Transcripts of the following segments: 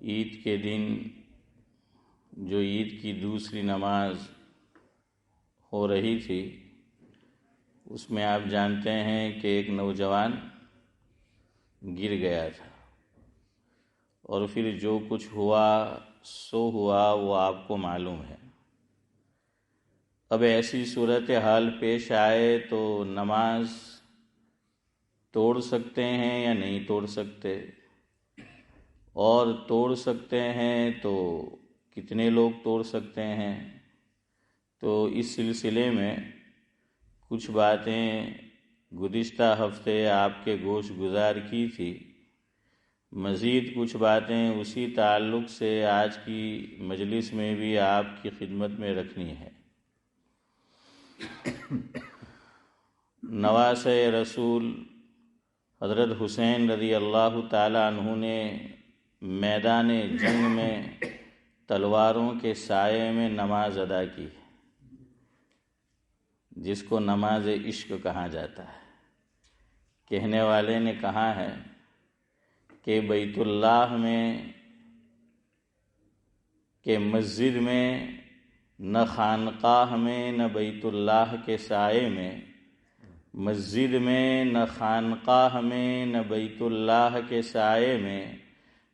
عید کے دن جو عید کی دوسری نماز ہو رہی تھی اس میں آپ جانتے ہیں کہ ایک نوجوان گر گیا تھا، اور پھر جو کچھ ہوا سو ہوا وہ آپ کو معلوم ہے۔ اب ایسی صورتحال پیش آئے تو نماز توڑ سکتے ہیں یا نہیں توڑ سکتے، اور توڑ سکتے ہیں تو کتنے لوگ توڑ سکتے ہیں؟ تو اس سلسلے میں کچھ باتیں گزشتہ ہفتے آپ کے گوش گزار کی تھی، مزید کچھ باتیں اسی تعلق سے آج کی مجلس میں بھی آپ کی خدمت میں رکھنی ہے۔ نواسۂ رسول حضرت حسین رضی اللہ تعالی عنہ نے میدان جنگ میں تلواروں کے سائے میں نماز ادا کی، جس کو نماز عشق کہا جاتا ہے۔ کہنے والے نے کہا ہے کہ بیت اللہ میں کہ مسجد میں نہ خانقاہ میں نہ بیت اللہ کے سائے میں، مسجد میں نہ خانقاہ میں نہ بیت اللہ کے سائے میں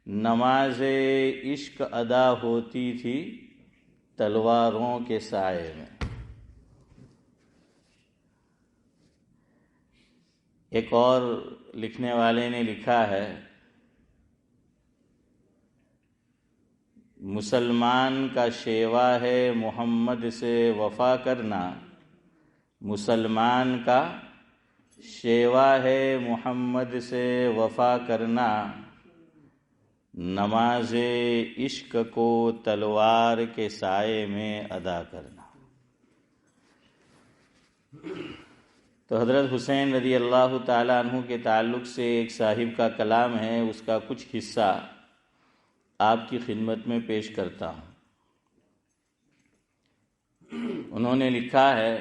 نماز عشق ادا ہوتی تھی تلواروں کے سائے میں۔ ایک اور لکھنے والے نے لکھا ہے، مسلمان کا شیوا ہے محمد سے وفا کرنا، مسلمان کا شیوا ہے محمد سے وفا کرنا، نماز عشق کو تلوار کے سائے میں ادا کرنا۔ تو حضرت حسین رضی اللہ تعالیٰ عنہ کے تعلق سے ایک صاحب کا کلام ہے، اس کا کچھ حصہ آپ کی خدمت میں پیش کرتا ہوں۔ انہوں نے لکھا ہے،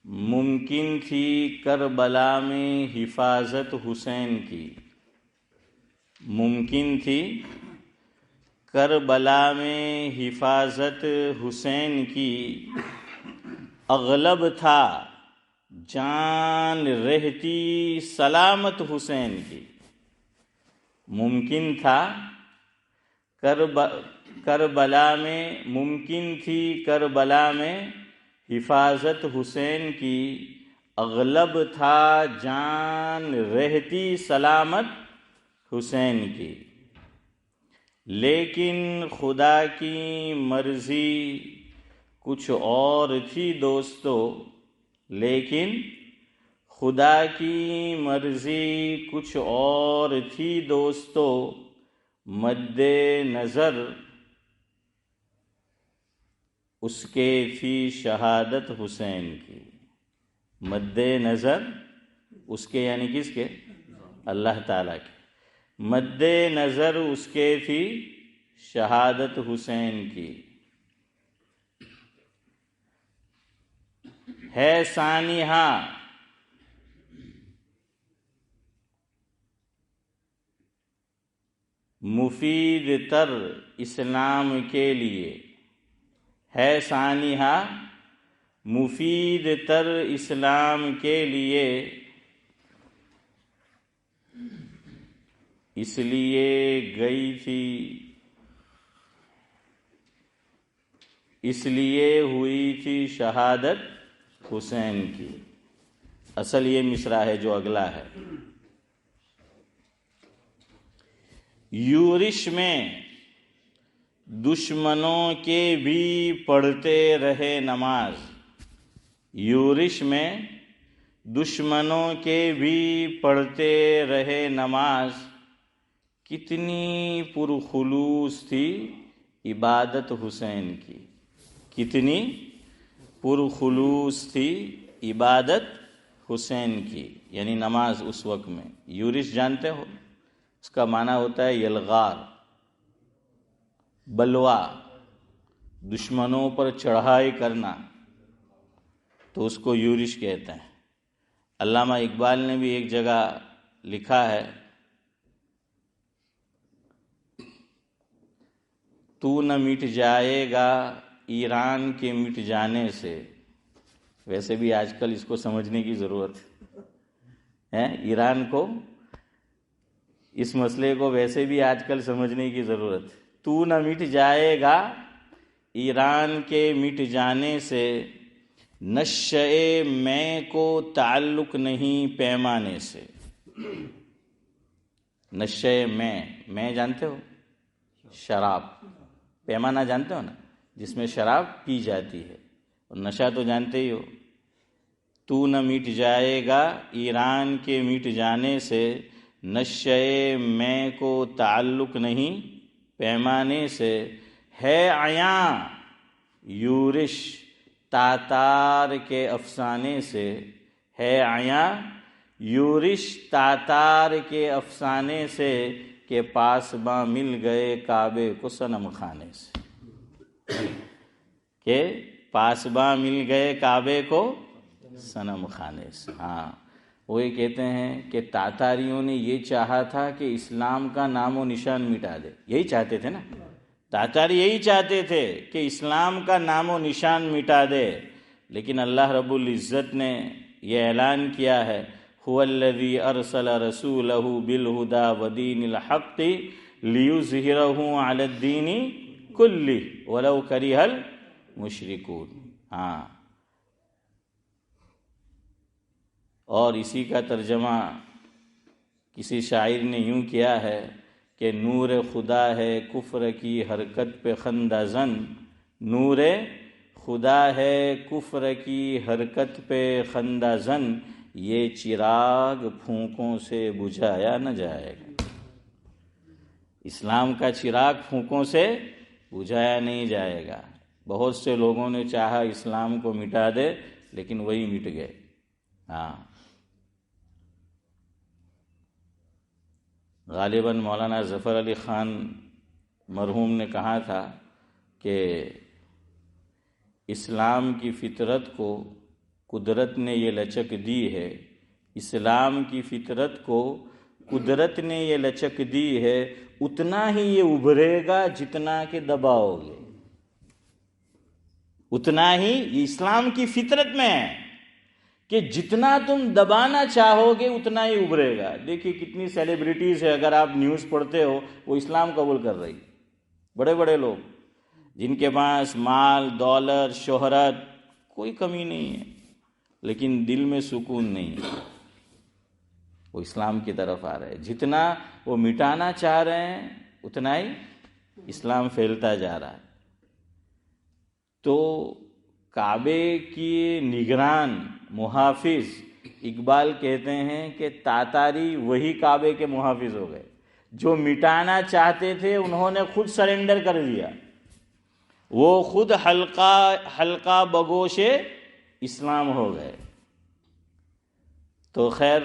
ممکن تھی کربلا میں حفاظت حسین کی، ممکن تھی کربلا میں حفاظت حسین کی، اغلب تھا جان رہتی سلامت حسین کی۔ ممکن تھا کربلا میں، ممکن تھی کربلا میں حفاظت حسین کی، اغلب تھا جان رہتی سلامت حسین کی، لیکن خدا کی مرضی کچھ اور تھی دوستو، لیکن خدا کی مرضی کچھ اور تھی دوستو، مد نظر اس کے تھی شہادت حسین کی۔ مد نظر اس کے یعنی کس کے؟ اللہ تعالیٰ کے۔ مد نظر اس کے تھی شہادت حسین کی، ہے سانحہ مفید تر اسلام کے لیے، ہے سانحہ مفید تر اسلام کے لیے، اس لیے گئی تھی، اس لیے ہوئی تھی شہادت حسین کی۔ اصل یہ مصرع ہے جو اگلا ہے، یورش میں دشمنوں کے بھی پڑھتے رہے نماز، یورش میں دشمنوں کے بھی پڑھتے رہے نماز، کتنی پرخلوص تھی عبادت حسین کی، کتنی پرخلوص تھی عبادت حسین کی، یعنی نماز اس وقت میں۔ یورش جانتے ہو، اس کا معنی ہوتا ہے یلغار، بلوا، دشمنوں پر چڑھائی کرنا، تو اس کو یورش کہتے ہیں۔ علامہ اقبال نے بھی ایک جگہ لکھا ہے، تو نہ مٹ جائے گا ایران کے مٹ جانے سے. ویسے بھی آج کل اس کو سمجھنے کی ضرورت ہے. ایران کو، اس مسئلے کو ویسے بھی آج کل سمجھنے کی ضرورت ہے. تو نہ مٹ جائے گا ایران کے مٹ جانے سے، نشئے میں کو تعلق نہیں پیمانے سے. نشئے میں جانتے ہو؟ شراب. پیمانہ جانتے ہو نا، جس میں شراب پی جاتی ہے، اور نشہ تو جانتے ہی ہو. تو نہ مٹ جائے گا ایران کے مٹ جانے سے، نشئے میں کو تعلق نہیں پیمانے سے. ہے عیاں یورش تاتار کے افسانے سے. ہے عیاں یورش تاتار کے افسانے سے، کہ پاسباں مل گئے کعبے کو صنم خانے سے. کہ پاسباں مل گئے کعبے کو صنم خانے سے. ہاں، وہی کہتے ہیں کہ تاتاریوں نے یہ چاہا تھا کہ اسلام کا نام و نشان مٹا دے. یہی چاہتے تھے نا، تاتاری یہی چاہتے تھے کہ اسلام کا نام و نشان مٹا دے. لیکن اللہ رب العزت نے یہ اعلان کیا ہے، هو الذی ارسل رسولہ بالہدی ودین الحق لیظہرہ علی الدین کلہ ولو کرہ المشرکون. ہاں، اور اسی کا ترجمہ کسی شاعر نے یوں کیا ہے کہ نور خدا ہے کفر کی حرکت پہ خندہ زن. نور خدا ہے کفر کی حرکت پہ خندہ زن، یہ چراغ پھونکوں سے بجھایا نہ جائے گا. اسلام کا چراغ پھونکوں سے بجھایا نہیں جائے گا. بہت سے لوگوں نے چاہا اسلام کو مٹا دے، لیکن وہی مٹ گئے. ہاں، غالباً مولانا ظفر علی خان مرحوم نے کہا تھا کہ اسلام کی فطرت کو قدرت نے یہ لچک دی ہے. اسلام کی فطرت کو قدرت نے یہ لچک دی ہے، اتنا ہی یہ ابھرے گا جتنا کہ دباؤ گے. اتنا ہی، یہ اسلام کی فطرت میں ہے کہ جتنا تم دبانا چاہو گے اتنا ہی ابھرے گا. دیکھیے کتنی سیلیبریٹیز ہے، اگر آپ نیوز پڑھتے ہو، وہ اسلام قبول کر رہی. بڑے بڑے لوگ جن کے پاس مال دولت شہرت کوئی کمی نہیں ہے، لیکن دل میں سکون نہیں ہے، وہ اسلام کی طرف آ رہے ہیں. جتنا وہ مٹانا چاہ رہے ہیں اتنا ہی اسلام پھیلتا جا رہا ہے. تو کعبے کی نگران محافظ، اقبال کہتے ہیں کہ تاتاری وہی کعبے کے محافظ ہو گئے. جو مٹانا چاہتے تھے انہوں نے خود سرنڈر کر دیا، وہ خود حلقہ بگوش اسلام ہو گئے. تو خیر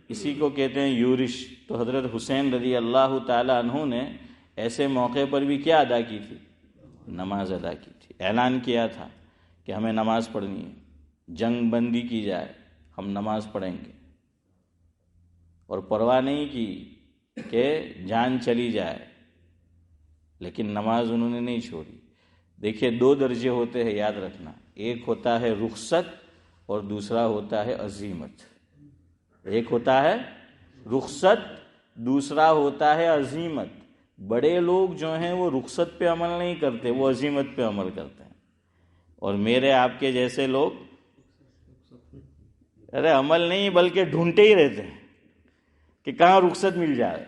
اسی کو کہتے ہیں یورش. تو حضرت حسین رضی اللہ تعالی عنہ نے ایسے موقع پر بھی کیا ادا کی تھی؟ نماز ادا کی تھی. اعلان کیا تھا کہ ہمیں نماز پڑھنی ہے، جنگ بندی کی جائے، ہم نماز پڑھیں گے. اور پرواہ نہیں کی کہ جان چلی جائے، لیکن نماز انہوں نے نہیں چھوڑی. دیکھیے 2 درجے ہوتے ہیں، یاد رکھنا. ایک ہوتا ہے رخصت اور دوسرا ہوتا ہے عزیمت. ایک ہوتا ہے رخصت، دوسرا ہوتا ہے عزیمت. بڑے لوگ جو ہیں وہ رخصت پہ عمل نہیں کرتے، وہ عزیمت پہ عمل کرتے ہیں. اور میرے آپ کے جیسے لوگ ارے عمل نہیں بلکہ ڈھونڈتے ہی رہتے ہیں کہ کہاں رخصت مل جائے.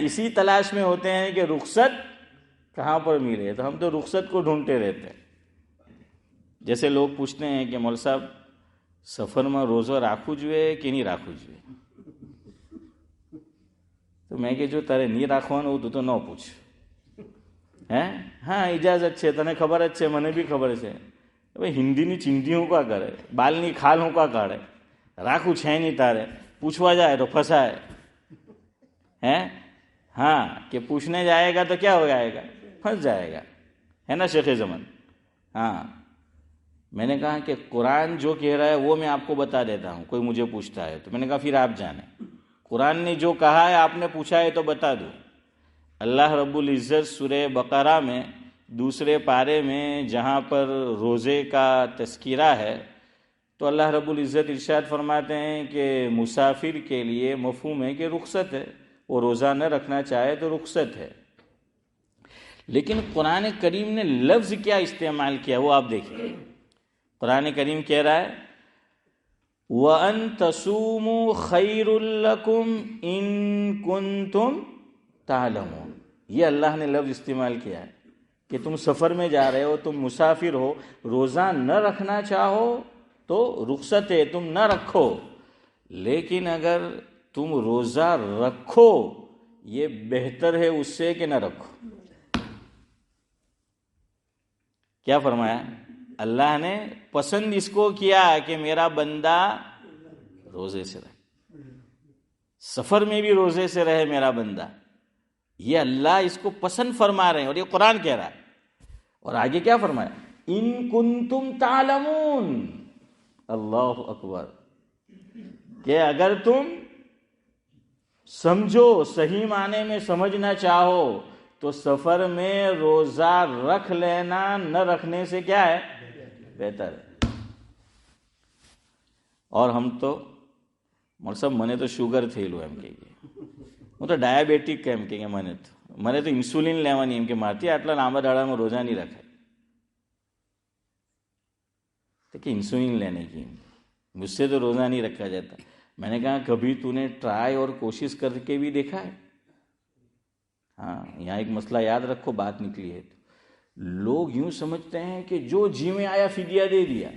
اسی تلاش میں ہوتے ہیں کہ رخصت کہاں پر ملے. تو ہم تو رخصت کو ڈھونڈتے رہتے ہیں. جیسے لوگ پوچھتے ہیں کہ مول صاحب سفر میں روزہ راکھو جوئے کہ نہیں راکھو جوئے. تو میں کہ جو તારે નહીં રાખવાનો તું તો ન પૂછ. હા ઇજાજત છે, તને ખબર જ છે, મને બી ખબર છે. હવે હિન્દીની ચિંધી હું કા કરે, બાલની ખાલ હું કા કાઢે, રાખું છે નહીં તારે, પૂછવા જાય તો ફસાય. ہاں کہ پوچھنے جائے گا تو کیا ہو جائے گا؟ پھنس جائے گا. ہے نا شیخ زمن؟ ہاں میں نے کہا کہ قرآن جو کہہ رہا ہے وہ میں آپ کو بتا دیتا ہوں. کوئی مجھے پوچھتا ہے تو میں نے کہا پھر آپ جانیں. قرآن نے جو کہا ہے آپ نے پوچھا ہے تو بتا دو. اللہ رب العزت سورہ بقرہ میں دوسرے پارے میں جہاں پر روزے کا تذکرہ ہے تو اللہ رب العزت ارشاد فرماتے ہیں کہ مسافر کے لیے مفہوم ہے کہ رخصت ہے، وہ روزہ نہ رکھنا چاہے تو رخصت ہے. لیکن قرآن کریم نے لفظ کیا استعمال کیا وہ آپ دیکھیں. قرآن کریم کہہ رہا ہے وَأَن تَصُومُوا خَيْرٌ لَكُمْ إِن كُنتُمْ تَعْلَمُونَ. یہ اللہ نے لفظ استعمال کیا ہے کہ تم سفر میں جا رہے ہو، تم مسافر ہو، روزہ نہ رکھنا چاہو تو رخصت ہے، تم نہ رکھو. لیکن اگر تم روزہ رکھو یہ بہتر ہے اس سے کہ نہ رکھو. کیا فرمایا؟ اللہ نے پسند اس کو کیا کہ میرا بندہ روزے سے رہے، سفر میں بھی روزے سے رہے میرا بندہ. یہ اللہ اس کو پسند فرما رہے ہیں اور یہ قرآن کہہ رہا ہے. اور آگے کیا فرمایا؟ ان کنتم تعلمون. اللہ اکبر. کہ اگر تم سمجھو، صحیح معنی میں سمجھنا چاہو تو سفر میں روزہ رکھ لینا نہ رکھنے سے کیا ہے؟ بہتر ہے. اور ہم تو مطلب منے تو شوگر تھیلو એમ કહીએ, હું તો ડાયાબિટીક એમ કે મને તો ઇન્સ્યુલિન લેવાની એમ કે મારથી આટલા લાંબા દાડામાં રોજા નહીં રખાય. تو کہ انسولین لینے کی مجھ سے تو روزہ نہیں رکھا جاتا. میں نے کہا کبھی تو نے ٹرائی اور کوشش کر کے بھی دیکھا ہے؟ ہاں یہاں ایک مسئلہ یاد رکھو بات نکلی ہے. لوگ یوں سمجھتے ہیں کہ جو جی میں آیا فدیہ دے دیا.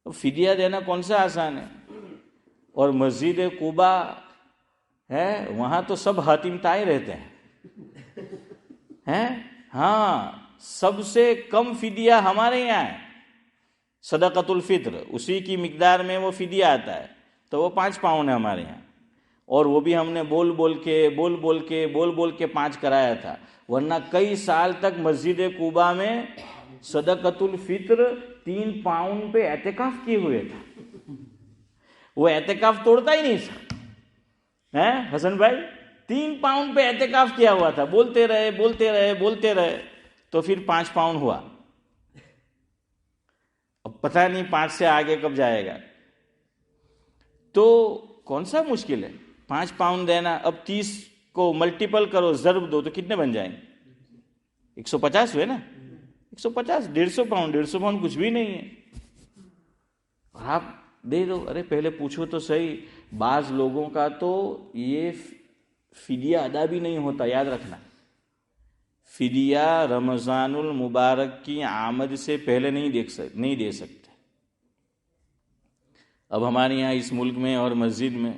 فدیہ دینا کون سا آسان ہے؟ اور مسجد قباء ہے وہاں تو سب حاتم طائی رہتے ہیں. ہاں سب سے کم فدیہ ہمارے یہاں ہے صدقۃ الفطر. اسی کی مقدار میں وہ فدیہ آتا ہے تو وہ 5 پاؤنڈ ہے ہمارے یہاں. اور وہ بھی ہم نے بول بول کے 5 کرایا تھا. ورنہ کئی سال تک مسجد قباء میں صدقۃ الفطر 3 پاؤنڈ پہ اعتکاف کیے ہوئے تھا. وہ اعتکاف توڑتا ہی نہیں تھا حسن بھائی. 3 پاؤنڈ پہ اعتکاف کیا ہوا تھا. بولتے رہے تو پھر 5 پاؤنڈ ہوا. اب پتہ نہیں 5 سے آگے کب جائے گا. تو کون سا مشکل ہے 5 پاؤنڈ دینا. اب 30 کو ملٹیپل کرو، ضرب دو تو کتنے بن جائیں گے؟ 150 ہوئے نا. 150 150 پاؤنڈ 150 پاؤنڈ کچھ بھی نہیں ہے. اور آپ دے دو. ارے پہلے پوچھو تو صحیح. بعض لوگوں کا تو یہ فدیہ ادا بھی نہیں ہوتا. یاد رکھنا فدیہ رمضان المبارک کی آمد سے پہلے نہیں دے سکتے. اب ہمارے یہاں اس ملک میں اور مسجد میں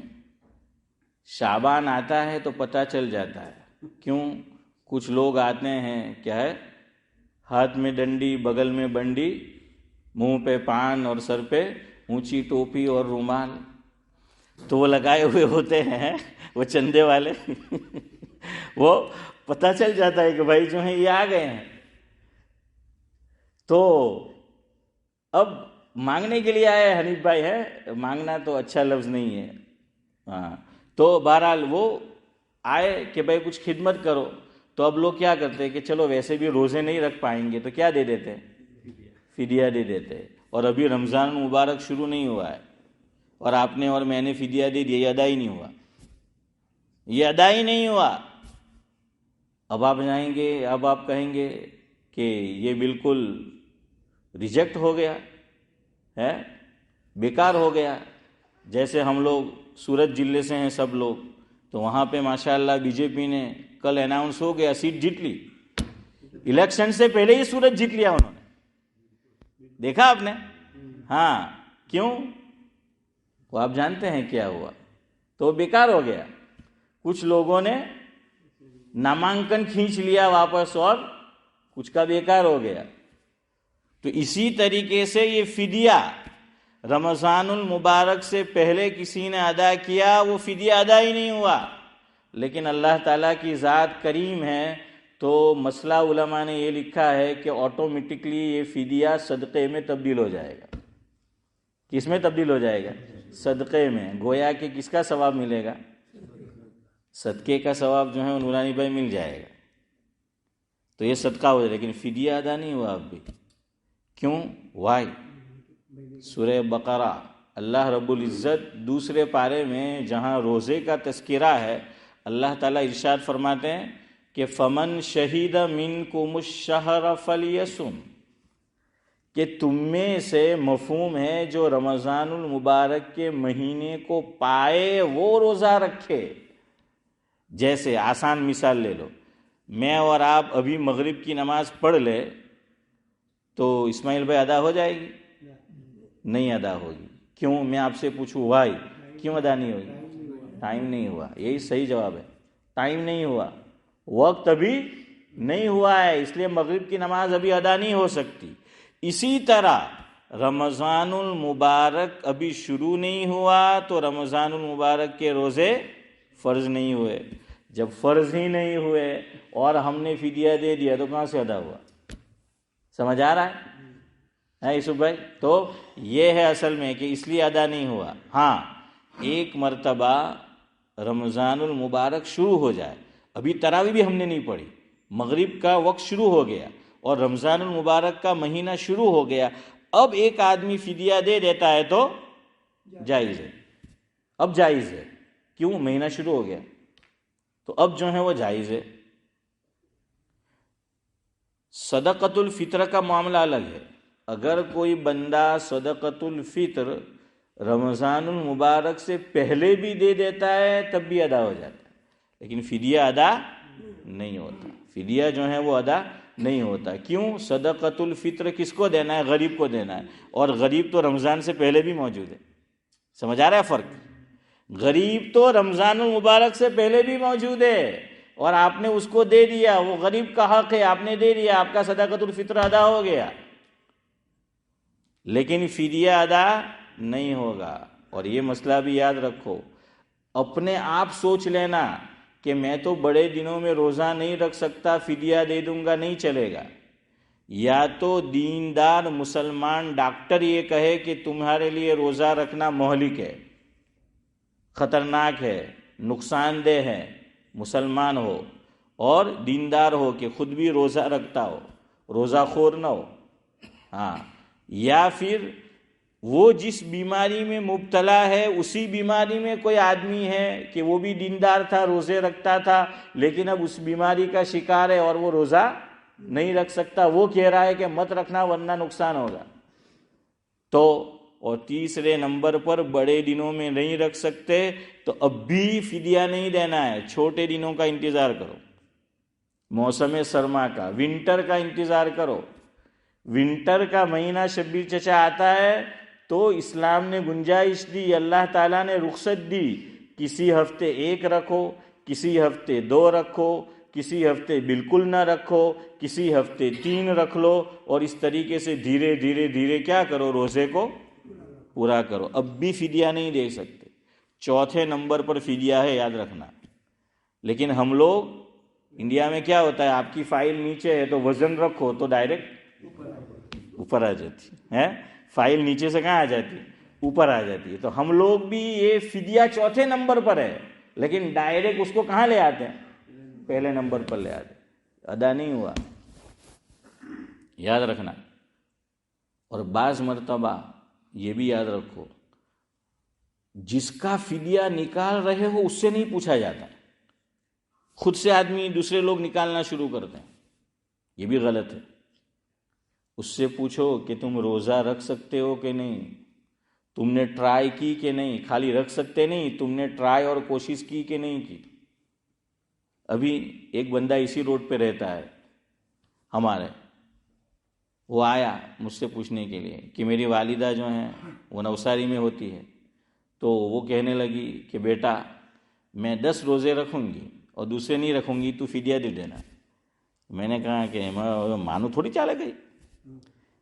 شعبان آتا ہے تو پتہ چل جاتا ہے. کیوں؟ کچھ لوگ آتے ہیں کیا ہے ہاتھ میں ڈنڈی، بغل میں بنڈی، منہ پہ پان اور سر پہ اونچی ٹوپی اور رومال. تو وہ لگائے ہوئے ہوتے ہیں وہ چندے والے وہ پتہ چل جاتا ہے کہ بھائی جو ہیں یہ آ گئے ہیں. تو اب مانگنے کے لیے آئے حنیف بھائی ہے. مانگنا تو اچھا لفظ نہیں ہے. ہاں تو بہرحال وہ آئے کہ بھائی کچھ خدمت کرو. تو اب لوگ کیا کرتے ہیں کہ چلو ویسے بھی روزے نہیں رکھ پائیں گے تو کیا دے دیتے؟ فدیہ دے دیتے. اور ابھی رمضان مبارک شروع نہیں ہوا ہے اور آپ نے اور میں نے فدیہ دے دیا. یہ ادا ہی نہیں ہوا. اب آپ جائیں گے، اب آپ کہیں گے کہ یہ بالکل ریجیکٹ ہو گیا ہے، بیکار ہو گیا. جیسے ہم لوگ سورت ضلع سے ہیں سب لوگ، تو وہاں پہ ماشاءاللہ بی جے پی نے کل اناؤنس ہو گیا سیٹ جیت لی. الیکشن سے پہلے ہی سورت جیت لیا انہوں نے. دیکھا آپ نے؟ ہاں کیوں؟ وہ آپ جانتے ہیں کیا ہوا. تو بیکار ہو گیا. کچھ لوگوں نے نامانکن کھینچ لیا واپس اور کچھ کا بیکار ہو گیا. تو اسی طریقے سے یہ فدیہ رمضان المبارک سے پہلے کسی نے ادا کیا وہ فدیہ ادا ہی نہیں ہوا. لیکن اللہ تعالیٰ کی ذات کریم ہے تو مسئلہ علماء نے یہ لکھا ہے کہ آٹومیٹکلی یہ فدیہ صدقے میں تبدیل ہو جائے گا. کس میں تبدیل ہو جائے گا؟ صدقے میں. گویا کہ کس کا ثواب ملے گا؟ صدقے کا ثواب جو ہے نورانی بھائی مل جائے گا، تو یہ صدقہ ہو جائے، لیکن فدیہ ادا نہیں ہوا اب بھی. کیوں؟ وائی سورہ بقرہ اللہ رب العزت دوسرے پارے میں جہاں روزے کا تذکرہ ہے، اللہ تعالیٰ ارشاد فرماتے ہیں کہ فمن شہید منکم الشہر فلیصم، کہ تم میں سے مفہوم ہے جو رمضان المبارک کے مہینے کو پائے وہ روزہ رکھے. جیسے آسان مثال لے لو، میں اور آپ ابھی مغرب کی نماز پڑھ لے تو اسماعیل بھائی ادا ہو جائے گی؟ نہیں ادا ہوگی. کیوں؟ میں آپ سے پوچھوں بھائی کیوں ادا نہیں ہوگی؟ ٹائم نہیں ہوا. یہی صحیح جواب ہے، ٹائم نہیں ہوا، وقت ابھی نہیں ہوا ہے، اس لیے مغرب کی نماز ابھی ادا نہیں ہو سکتی. اسی طرح رمضان المبارک ابھی شروع نہیں ہوا تو رمضان المبارک کے روزے فرض نہیں ہوئے. جب فرض ہی نہیں ہوئے اور ہم نے فدیہ دے دیا تو کہاں سے ادا ہوا؟ سمجھ آ رہا ہے یوسف بھائی؟ تو یہ ہے اصل میں کہ اس لیے ادا نہیں ہوا. ہاں ایک مرتبہ رمضان المبارک شروع ہو جائے، ابھی تراویح بھی ہم نے نہیں پڑھی، مغرب کا وقت شروع ہو گیا اور رمضان المبارک کا مہینہ شروع ہو گیا، اب ایک آدمی فدیہ دے دیتا ہے تو جائز ہے. اب جائز ہے. کیوں؟ مہینہ شروع ہو گیا تو اب جو ہے وہ جائز ہے. صدقۃ الفطر کا معاملہ الگ ہے. اگر کوئی بندہ صدقۃ الفطر رمضان المبارک سے پہلے بھی دے دیتا ہے تب بھی ادا ہو جاتا ہے، لیکن فدیہ ادا نہیں ہوتا. فدیہ جو ہے وہ ادا نہیں ہوتا. کیوں؟ صدقۃ الفطر کس کو دینا ہے؟ غریب کو دینا ہے، اور غریب تو رمضان سے پہلے بھی موجود ہے. سمجھ آ رہا ہے فرق؟ غریب تو رمضان المبارک سے پہلے بھی موجود ہے اور آپ نے اس کو دے دیا، وہ غریب کا حق ہے، آپ نے دے دیا، آپ کا صدقۃ الفطر ادا ہو گیا، لیکن فدیہ ادا نہیں ہوگا. اور یہ مسئلہ بھی یاد رکھو، اپنے آپ سوچ لینا کہ میں تو بڑے دنوں میں روزہ نہیں رکھ سکتا، فدیہ دے دوں گا، نہیں چلے گا. یا تو دیندار مسلمان ڈاکٹر یہ کہے کہ تمہارے لیے روزہ رکھنا مہلک ہے، خطرناک ہے، نقصان دہ ہے، مسلمان ہو اور دیندار ہو کہ خود بھی روزہ رکھتا ہو، روزہ خور نہ ہو. ہاں، یا پھر وہ جس بیماری میں مبتلا ہے اسی بیماری میں کوئی آدمی ہے کہ وہ بھی دیندار تھا، روزے رکھتا تھا، لیکن اب اس بیماری کا شکار ہے اور وہ روزہ نہیں رکھ سکتا، وہ کہہ رہا ہے کہ مت رکھنا ورنہ نقصان ہوگا. تو اور تیسرے نمبر پر بڑے دنوں میں نہیں رکھ سکتے تو اب بھی فدیہ نہیں دینا ہے، چھوٹے دنوں کا انتظار کرو، موسم سرما کا، ونٹر کا انتظار کرو. ونٹر کا مہینہ شبیر چچا آتا ہے تو اسلام نے گنجائش دی، اللہ تعالیٰ نے رخصت دی، کسی ہفتے 1 رکھو، کسی ہفتے 2 رکھو، کسی ہفتے بالکل نہ رکھو، کسی ہفتے 3 رکھ لو، اور اس طریقے سے دھیرے دھیرے دھیرے کیا کرو؟ روزے کو پورا کرو. اب بھی فدیہ نہیں دے سکتے. چوتھے نمبر پر فدیہ ہے، یاد رکھنا. لیکن ہم لوگ انڈیا میں کیا ہوتا ہے، آپ کی فائل نیچے ہے تو وزن رکھو تو ڈائریکٹ اوپر آ جاتی ہے، فائل نیچے سے کہاں آ جاتی؟ اوپر آ جاتی ہے. تو ہم لوگ بھی یہ فدیہ چوتھے نمبر پر ہے، لیکن ڈائریکٹ اس کو کہاں لے آتے ہیں؟ پہلے نمبر پر لے آتے. ادا نہیں ہوا، یاد رکھنا. اور بعض مرتبہ یہ بھی یاد رکھو، جس کا فدیہ نکال رہے ہو اس سے نہیں پوچھا جاتا، خود سے آدمی دوسرے لوگ نکالنا شروع کرتے ہیں، یہ بھی غلط ہے. اس سے پوچھو کہ تم روزہ رکھ سکتے ہو کہ نہیں، تم نے ٹرائی کی کہ نہیں، خالی رکھ سکتے نہیں، تم نے ٹرائی اور کوشش کی کہ نہیں کی. ابھی ایک بندہ اسی روڈ پہ رہتا ہے ہمارے، وہ آیا مجھ سے پوچھنے کے لیے کہ میری والدہ جو ہیں وہ نوساری میں ہوتی ہے، تو وہ کہنے لگی کہ بیٹا میں 10 روزے رکھوں گی اور دوسرے نہیں رکھوں گی، تو فدیہ دے دینا. میں نے کہا کہ مانو تھوڑی چالے گئی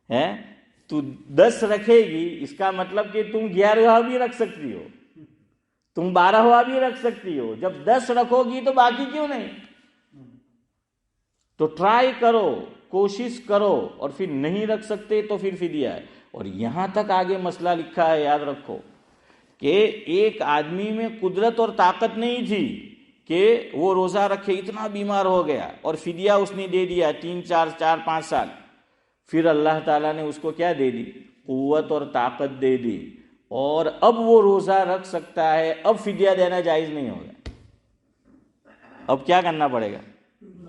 ہے، تو 10 رکھے گی اس کا مطلب کہ تم 11واں بھی رکھ سکتی ہو، تم 12واں بھی رکھ سکتی ہو. جب 10 رکھو گی تو باقی کیوں نہیں؟ تو ٹرائی کرو، کوشش کرو، اور پھر نہیں رکھ سکتے تو پھر فدیہ ہے. اور یہاں تک آگے مسئلہ لکھا ہے، یاد رکھو کہ ایک آدمی میں قدرت اور طاقت نہیں تھی، کہ وہ روزہ رکھے، اتنا بیمار ہو گیا اور فدیہ اس نے دے دیا 3-4 سال، پھر اللہ تعالیٰ نے اس کو کیا دے دی؟ قوت اور طاقت دے دی، اور اب وہ روزہ رکھ سکتا ہے، اب فدیہ دینا جائز نہیں ہوگا۔ اب کیا کرنا پڑے گا؟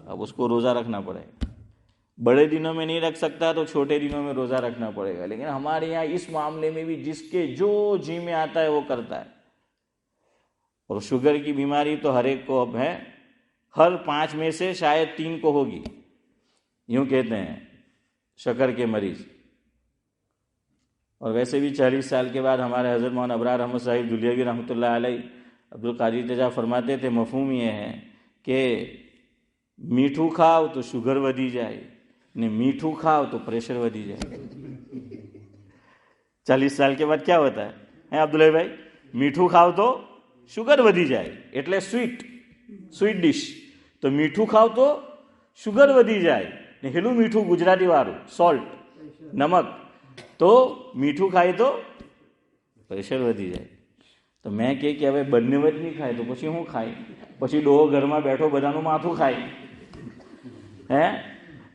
اب اس کو روزہ رکھنا پڑے گا۔ بڑے دنوں میں نہیں رکھ سکتا تو چھوٹے دنوں میں روزہ رکھنا پڑے گا۔ لیکن ہمارے یہاں اس معاملے میں بھی جس کے جو جی میں آتا ہے وہ کرتا ہے۔ اور شوگر کی بیماری تو ہر ایک کو اب ہے، ہر 5 میں سے شاید 3 کو ہوگی، یوں کہتے ہیں شکر کے مریض۔ اور ویسے بھی 40 سال کے بعد ہمارے حضرت مولانا ابرار احمد صاحب دہلوی رحمۃ اللہ علیہ عبدالقادر تیجا فرماتے تھے، مفہوم یہ ہے کہ میٹھو کھاؤ تو شوگر ودی جائے، نہیں میٹھو کھاؤ تو پریشر ودی جائے۔ 40 سال کے بعد کیا ہوتا ہے عبداللہ بھائی؟ میٹھو کھاؤ تو شوگر ودی جائے، એટલે સ્વીટ ડિશ તો મીઠું ખાવ તો શુગર વધી જાય ને હેલું મીઠું ગુજરાતી વાળું સોલ્ટ નમક તો મીઠું ખાય તો પ્રેશર વધી જાય। તો મેં કે હવે બંને જ નહીં ખાય તો પછી શું ખાય? પછી ડોહો ઘરમાં બેઠો બધાનું માથું ખાય હે?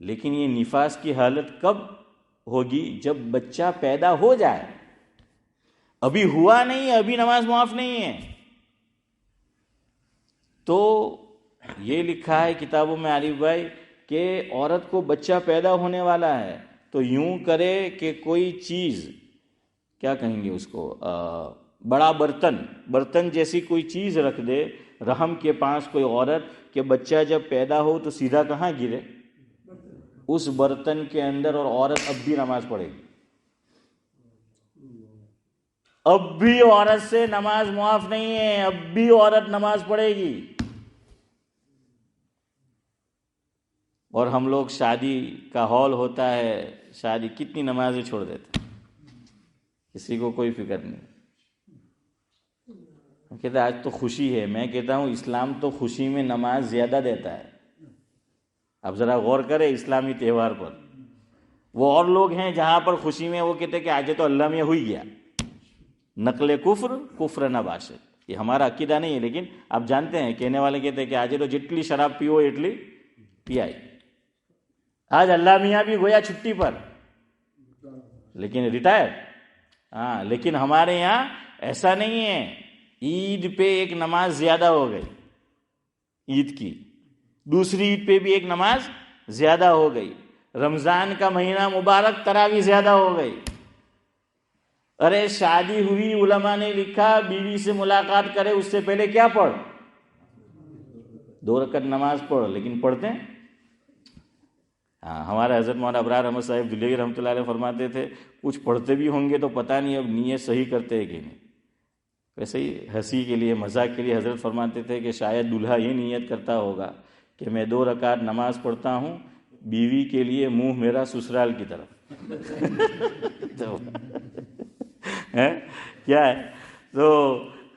لیکن یہ نفاس کی حالت کب ہوگی؟ جب بچہ پیدا ہو جائے. ابھی ہوا نہیں ہے، ابھی نماز معاف نہیں ہے. تو یہ لکھا ہے کتابوں میں عارف بھائی کہ عورت کو بچہ پیدا ہونے والا ہے تو یوں کرے کہ کوئی چیز، کیا کہیں گے اس کو، بڑا برتن جیسی کوئی چیز رکھ دے رحم کے پاس کوئی عورت، کہ بچہ جب پیدا ہو تو سیدھا کہاں گرے؟ اس برتن کے اندر. اور عورت اب بھی نماز پڑھے گی، اب بھی عورت سے نماز معاف نہیں ہے، اب بھی عورت نماز پڑھے گی. اور ہم لوگ شادی کا ہال ہوتا ہے، شادی کتنی نمازیں چھوڑ دیتے، کسی کو کوئی فکر نہیں. کہتے آج تو خوشی ہے. میں کہتا ہوں اسلام تو خوشی میں نماز زیادہ دیتا ہے. اب ذرا غور کرے اسلامی تہوار پر. وہ اور لوگ ہیں جہاں پر خوشی میں وہ کہتے کہ آج تو اللہ میں ہوئی گیا، نقل کفر نہ باشد. یہ ہمارا عقیدہ نہیں ہے، لیکن آپ جانتے ہیں کہنے والے کہتے ہیں کہ آج تو جتلی شراب پیو اٹلی پیائی. آج اللہ میاں بھی گویا چھٹی پر، لیکن ریٹائر. ہاں، لیکن ہمارے یہاں ایسا نہیں ہے. عید پہ ایک نماز زیادہ ہو گئی، عید کی دوسری عید پہ بھی ایک نماز زیادہ ہو گئی. رمضان کا مہینہ مبارک تراویح زیادہ ہو گئی. ارے شادی ہوئی، علماء نے لکھا بیوی سے ملاقات کرے اس سے پہلے کیا پڑھ؟ 2 رکعت نماز پڑھ. لیکن پڑھتے ہیں؟ ہاں، ہمارے حضرت مولانا ابرار احمد صاحب دہلوی رحمۃ اللہ علیہ فرماتے تھے کچھ پڑھتے بھی ہوں گے تو پتہ نہیں اب نیت صحیح کرتے ہیں کہ نہیں. ویسے ہی ہنسی کے لیے، مذاق کے لیے حضرت فرماتے تھے کہ شاید دلہا یہ نیت کرتا ہوگا کہ میں 2 رکعت نماز پڑھتا ہوں، بیوی کے لیے منہ میرا سسرال کی طرف. تو کیا ہے؟ تو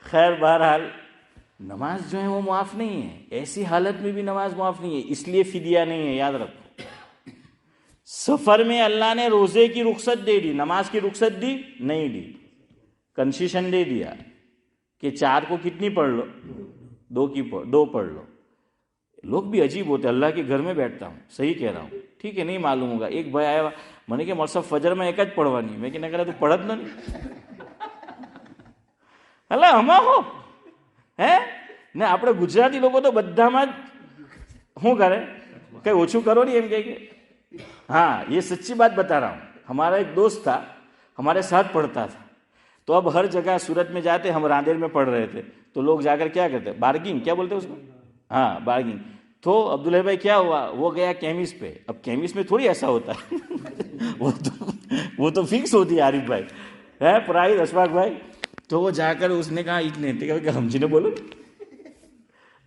خیر، بہرحال نماز جو ہے وہ معاف نہیں ہے. ایسی حالت میں بھی نماز معاف نہیں ہے، اس لیے فدیہ نہیں ہے. یاد رکھو، سفر میں اللہ نے روزے کی رخصت دے دی، نماز کی رخصت دی نہیں دی. کنسیشن دے دیا کہ 4 کو کتنی پڑھ لو، 2 پڑھ لو. لوگ بھی عجیب ہوتے، اللہ کے گھر میں بیٹھتا ہوں، صحیح کہہ رہا ہوں، ٹھیک ہے، نہیں معلوم ہوگا. ایک بھائی آیا، میں نے کہ مول صاحب فجر میں ایک જ پڑھوانی. میں کہنے کہا تو پڑھت نہیں اللہ હમા હો હે ને. આપણે ગુજરાતી લોકો તો બધામાં જ શું કરે, કઈ ઓછું કરો નહીં એમ કે. ہاں، یہ سچی بات بتا رہا ہوں. ہمارا ایک دوست تھا، ہمارے ساتھ پڑھتا تھا. تو اب ہر جگہ صورت میں جاتے، ہم راندیر میں پڑھ رہے تھے تو لوگ جا کر کیا کرتے، بارگنگ کیا بولتے اس کو، ہاں بارگنگ. تو عبداللہ بھائی کیا ہوا، وہ گیا کیمس پہ. اب کیمس میں تھوڑی ایسا ہوتا ہے وہ تو فکس ہوتی ہے عارف بھائی، ہے پرائز اشفاق بھائی. تو وہ جا کر اس نے کہا اتنے کہ ہم جی نے بولو.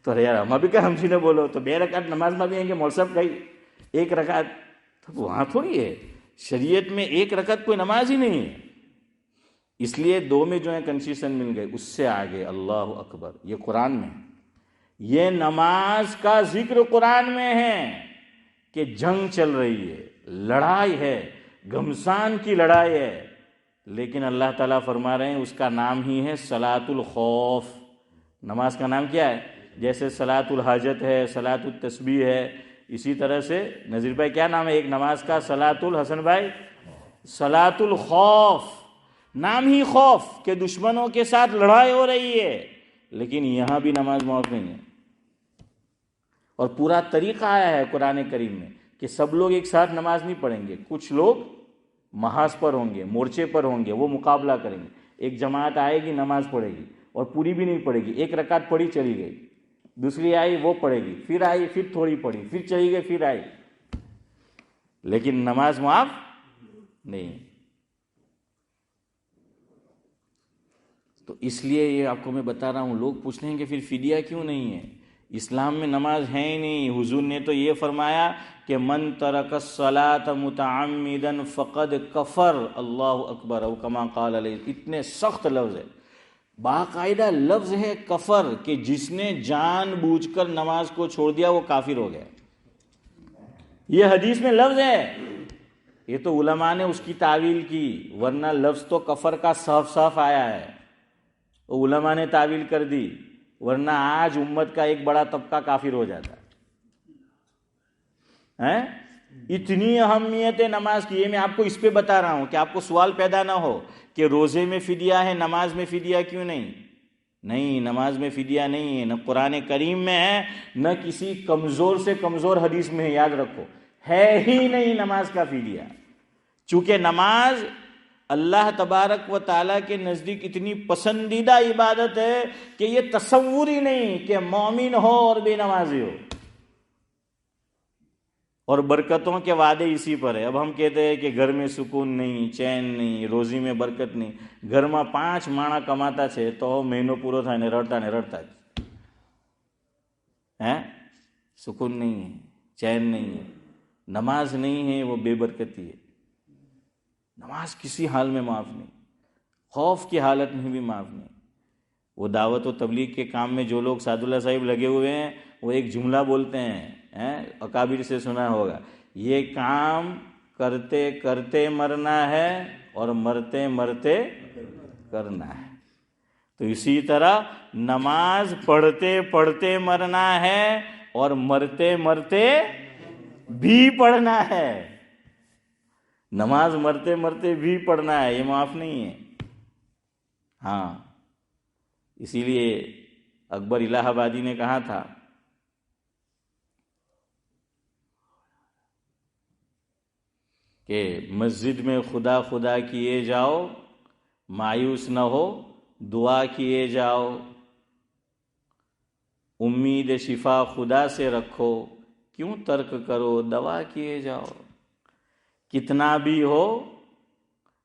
تو ارے یار ہم بھی کہ ہم جی نے بولو. تو 2 رکعت نماز میں بھی ہیں کہ مول صاحب کہیں 1 رکعت. تو وہاں تھوڑی ہے، شریعت میں 1 رکعت کوئی نماز ہی نہیں ہے. اس لیے 2 میں جو ہے کنسیشن مل گئی. اس سے آگے اللہ اکبر، یہ قرآن میں، یہ نماز کا ذکر قرآن میں ہے کہ جنگ چل رہی ہے، لڑائی ہے، گھمسان کی لڑائی ہے. لیکن اللہ تعالیٰ فرما رہے ہیں اس کا نام ہی ہے صلاۃ الخوف. نماز کا نام کیا ہے؟ جیسے صلاۃ الحاجت ہے، صلاۃ التسبیح ہے، اسی طرح سے نذیر بھائی کیا نام ہے ایک نماز کا؟ صلاۃ الحسن بھائی، صلاۃ الخوف. نام ہی خوف کہ دشمنوں کے ساتھ لڑائی ہو رہی ہے. لیکن یہاں بھی نماز معاف نہیں ہے. اور پورا طریقہ آیا ہے قرآن کریم میں کہ سب لوگ ایک ساتھ نماز نہیں پڑھیں گے. کچھ لوگ محاذ پر ہوں گے، مورچے پر ہوں گے، وہ مقابلہ کریں گے. ایک جماعت آئے گی نماز پڑھے گی اور پوری بھی نہیں پڑھے گی، 1 رکعت پڑھی چلی گئی. دوسری آئی وہ پڑھے گی، پھر آئی پھر تھوڑی پڑھی، پھر چلی گئی، پھر آئی. لیکن نماز معاف نہیں. تو اس لیے یہ آپ کو میں بتا رہا ہوں. لوگ پوچھتے ہیں کہ پھر فدیہ کیوں نہیں ہے؟ اسلام میں نماز ہے ہی نہیں. حضور نے تو یہ فرمایا کہ من ترک الصلاۃ متعمدا فقد کفر. اللہ اکبر، او کما قال علیہ. اتنے سخت لفظ ہے، باقاعدہ لفظ ہے کفر، کہ جس نے جان بوجھ کر نماز کو چھوڑ دیا وہ کافر ہو گیا. یہ حدیث میں لفظ ہے. یہ تو علماء نے اس کی تعویل کی، ورنہ لفظ تو کفر کا صاف صاف آیا ہے. علماء نے تعویل کر دی، ورنہ آج امت کا ایک بڑا طبقہ کافر ہو جاتا ہے. اتنی اہمیت ہے نماز کی. یہ میں آپ کو اس پہ بتا رہا ہوں کہ آپ کو سوال پیدا نہ ہو کہ روزے میں فدیہ ہے, نماز میں فدیہ کیوں نہیں. نہیں, نماز میں فدیہ نہیں ہے, نہ قرآن کریم میں ہے, نہ کسی کمزور سے کمزور حدیث میں ہے. یاد رکھو, ہے ہی نہیں نماز کا فدیہ. چونکہ نماز اللہ تبارک و تعالیٰ کے نزدیک اتنی پسندیدہ عبادت ہے کہ یہ تصور ہی نہیں کہ مومن ہو اور بے نمازی ہو. اور برکتوں کے وعدے اسی پر ہے. اب ہم کہتے ہیں کہ گھر میں سکون نہیں, چین نہیں, روزی میں برکت نہیں. گھر میں 5 માણા કમાતા છે તો મહિનો પૂરો થાય ને રડતા જ ہیں, سکون نہیں ہے, چین نہیں ہے. نماز نہیں ہے وہ بے برکتی ہے. نماز کسی حال میں معاف نہیں, خوف کی حالت میں بھی معاف نہیں. وہ دعوت و تبلیغ کے کام میں جو لوگ سعد اللہ صاحب لگے ہوئے ہیں وہ ایک جملہ بولتے ہیں, اکابر سے سنا ہوگا, یہ کام کرتے کرتے مرنا ہے اور مرتے مرتے کرنا ہے. تو اسی طرح نماز پڑھتے پڑھتے مرنا ہے اور مرتے مرتے بھی پڑھنا ہے. نماز مرتے مرتے بھی پڑھنا ہے, یہ معاف نہیں ہے. ہاں, اسی لیے اکبر الہ آبادی نے کہا تھا کہ مسجد میں خدا خدا کیے جاؤ, مایوس نہ ہو دعا کیے جاؤ, امید شفا خدا سے رکھو, کیوں ترک کرو دوا کیے جاؤ. کتنا بھی ہو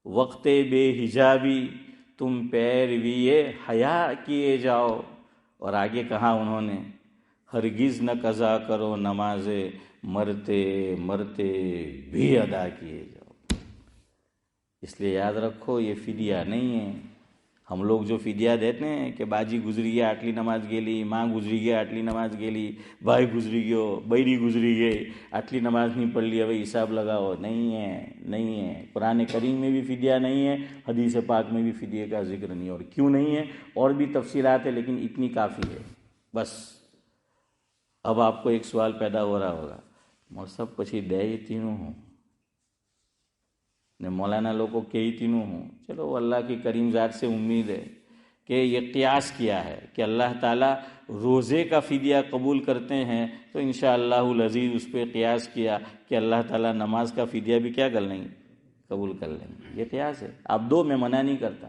وقت بے حجابی, تم پیروی حیا کیے جاؤ. اور آگے کہا انہوں نے, ہرگز نہ قضا کرو نمازیں, مرتے مرتے بھی ادا کیے جاؤ. اس لیے یاد رکھو یہ فدیہ نہیں ہے. ہم لوگ جو فدیہ دیتے ہیں کہ باجی گزری گیا آٹلی نماز گیلی, ماں گزری گیا آٹلی نماز گیلی, بھائی گزری گયો, بૈરી گزری گئی, آٹلی نماز نہیں پڑھ لی, اب حساب لگاؤ. نہیں ہے, نہیں ہے. قرآن کریم میں بھی فدیہ نہیں ہے, حدیث پاک میں بھی فدیے کا ذکر نہیں ہے. اور کیوں نہیں ہے اور بھی تفصیلات ہے, لیکن اتنی کافی ہے بس. اب آپ کو ایک سوال پیدا ہو رہا ہوگا, مول صاحب પછી દે તીનું હું نے مولانا لوگوں کے ہی تینوں ہوں. چلو اللہ کی کریم ذات سے امید ہے کہ یہ قیاس کیا ہے کہ اللہ تعالیٰ روزے کا فدیہ قبول کرتے ہیں, تو انشاءاللہ العزیز اس پہ قیاس کیا کہ اللہ تعالیٰ نماز کا فدیہ بھی کیا کر لیں گے, قبول کر لیں گے. یہ قیاس ہے. آپ دو, میں منع نہیں کرتا,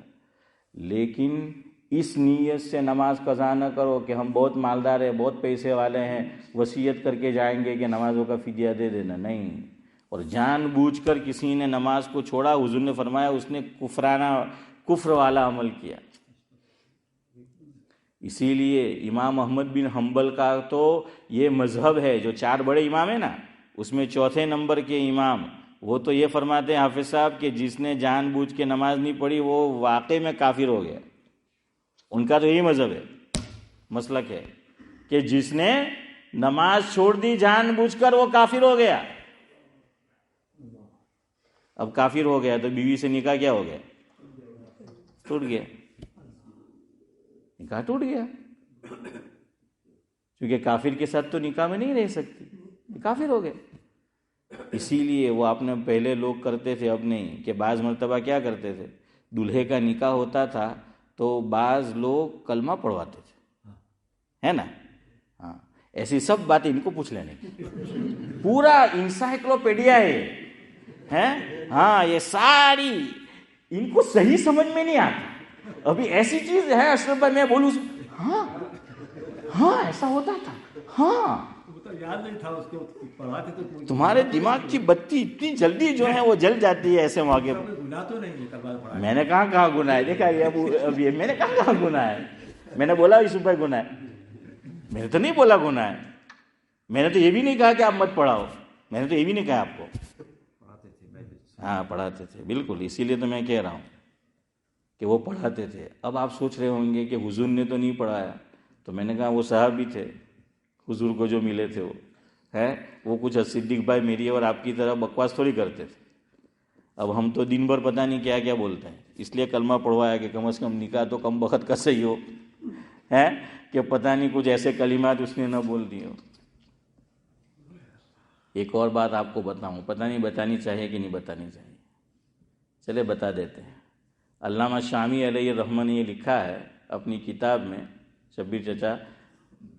لیکن اس نیت سے نماز قضا نہ کرو کہ ہم بہت مالدار ہیں, بہت پیسے والے ہیں, وصیت کر کے جائیں گے کہ نمازوں کا فدیہ دے دینا. نہیں. اور جان بوجھ کر کسی نے نماز کو چھوڑا, حضور نے فرمایا اس نے کفر والا عمل کیا. اسی لیے امام احمد بن حنبل کا تو یہ مذہب ہے, جو 4 بڑے امام ہیں نا اس میں چوتھے نمبر کے امام, وہ تو یہ فرماتے ہیں حافظ صاحب کہ جس نے جان بوجھ کے نماز نہیں پڑھی وہ واقعے میں کافر ہو گیا. ان کا تو یہی مذہب ہے, مسلک ہے کہ جس نے نماز چھوڑ دی جان بوجھ کر وہ کافر ہو گیا. اب کافر ہو گیا تو بیوی سے نکاح کیا ہو گیا, ٹوٹ گیا, نکاح ٹوٹ گیا. کیونکہ کافر کے ساتھ تو نکاح میں نہیں رہ سکتی, کافر ہو گئے. اسی لیے وہ آپ نے پہلے لوگ کرتے تھے, اب نہیں, کہ بعض مرتبہ کیا کرتے تھے, دلہے کا نکاح ہوتا تھا تو بعض لوگ کلمہ پڑھواتے تھے, ہے نا. ہاں, ایسی سب باتیں ان کو پوچھ لینے کی, پورا انسائکلوپیڈیا ہے. ہاں, یہ ساری ان کو صحیح سمجھ میں نہیں آتا. ابھی ایسی چیز ہے اشرف بھائی, میں بولوں ہاں ہاں ایسا ہوتا تھا, ہاں یاد نہیں تھا اس کو پڑھاتے تو. تمہارے دماغ کی بتی اتنی جلدی جو ہے وہ جل جاتی ہے ایسے موقع پہ. گناہ تو نہیں ہے, میں نے کہاں گناہ ہے, دیکھا اب یہ میں نے کہاں گناہ ہے. میں نے بولا یوسف بھائی گناہ ہے, میں نے تو نہیں بولا گناہ ہے. میں نے تو یہ بھی نہیں کہا کہ آپ مت پڑھاؤ, میں نے تو یہ بھی نہیں کہا آپ کو. ہاں پڑھاتے تھے بالکل, اسی لیے تو میں کہہ رہا ہوں کہ وہ پڑھاتے تھے. اب آپ سوچ رہے ہوں گے کہ حضور نے تو نہیں پڑھایا, تو میں نے کہا وہ صحابی تھے حضور کو جو ملے تھے, وہ ہے وہ کچھ صدیق بھائی میری اور آپ کی طرح بکواس تھوڑی کرتے تھے. اب ہم تو دن بھر پتہ نہیں کیا کیا بولتے ہیں, اس لیے کلمہ پڑھوایا کہ کم از کم نکاح تو کم بخت کا صحیح ہو, ہے کہ پتہ نہیں کچھ ایسے کلمات اس نے نہ بول دیے ہو. ایک اور بات آپ کو بتاؤں، پتہ نہیں بتانی چاہیے کہ نہیں بتانی چاہیے، چلے بتا دیتے ہیں۔ علامہ شامی علیہ الرحمہ نے یہ لکھا ہے اپنی کتاب میں، شبیر چچا،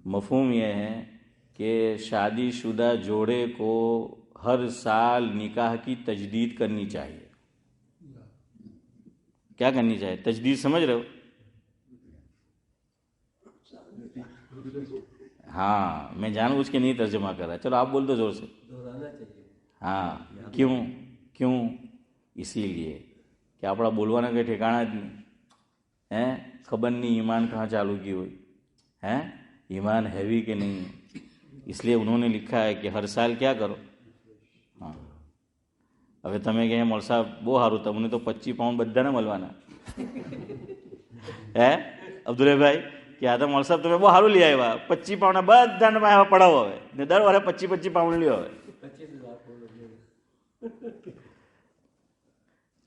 مفہوم یہ ہے کہ شادی شدہ جوڑے کو ہر سال نکاح کی تجدید کرنی چاہیے۔ کیا کرنی چاہیے؟ تجدید سمجھ رہے ہو؟ ہاں، میں جان بوجھ کے نہیں ترجمہ کر رہا، چلو آپ بول دو زور سے۔ ہاں، کیوں؟ اسی لیے کہ آپ بولوانا کوئی ٹھکانا نہیں ہے، خبر نہیں ایمان کہاں چالو کی ہوئی ہے، ایمان ہے بھی کہ نہیں ہے، اس لیے انہوں نے لکھا ہے کہ ہر سال کیا کرو۔ ہاں، હવે તમે કહે મોલ સાહેબ બહુ સારું, તમને તો 25 પાઉન્ડ બધાને મળવાના હે અબ્દુલભાઈ, કે આ તો મોલ સાહેબ તમે બહુ સારું લઈ આવ્યા, 25 પાઉન્ડ બધાને પડાવો હવે ને દર વારે 25 પાઉન્ડ લ્યો હવે।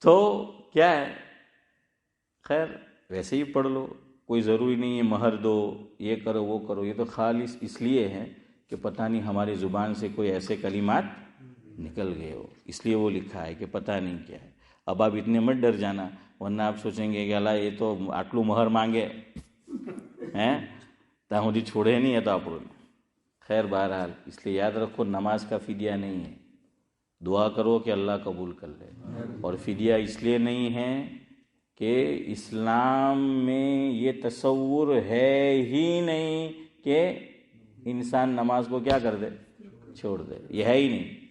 تو کیا ہے، خیر ویسے ہی پڑھ لو، کوئی ضروری نہیں ہے مہر دو، یہ کرو وہ کرو، یہ تو خالص اس لیے ہے کہ پتہ نہیں ہماری زبان سے کوئی ایسے کلمات نکل گئے ہو، اس لیے وہ لکھا ہے کہ پتہ نہیں کیا ہے۔ اب آپ اتنے مت ڈر جانا، ورنہ آپ سوچیں گے کہ اللہ یہ تو آٹلو مہر مانگے ہیں تاہوں دی چھوڑے نہیں ہے تو آپ نے۔ خیر بہرحال اس لیے یاد رکھو نماز کا فدیہ نہیں ہے، دعا کرو کہ اللہ قبول کر لے، اور فدیہ اس لیے نہیں ہے کہ اسلام میں یہ تصور ہے ہی نہیں کہ انسان نماز کو کیا کر دے، چھوڑ دے، یہ ہے ہی نہیں۔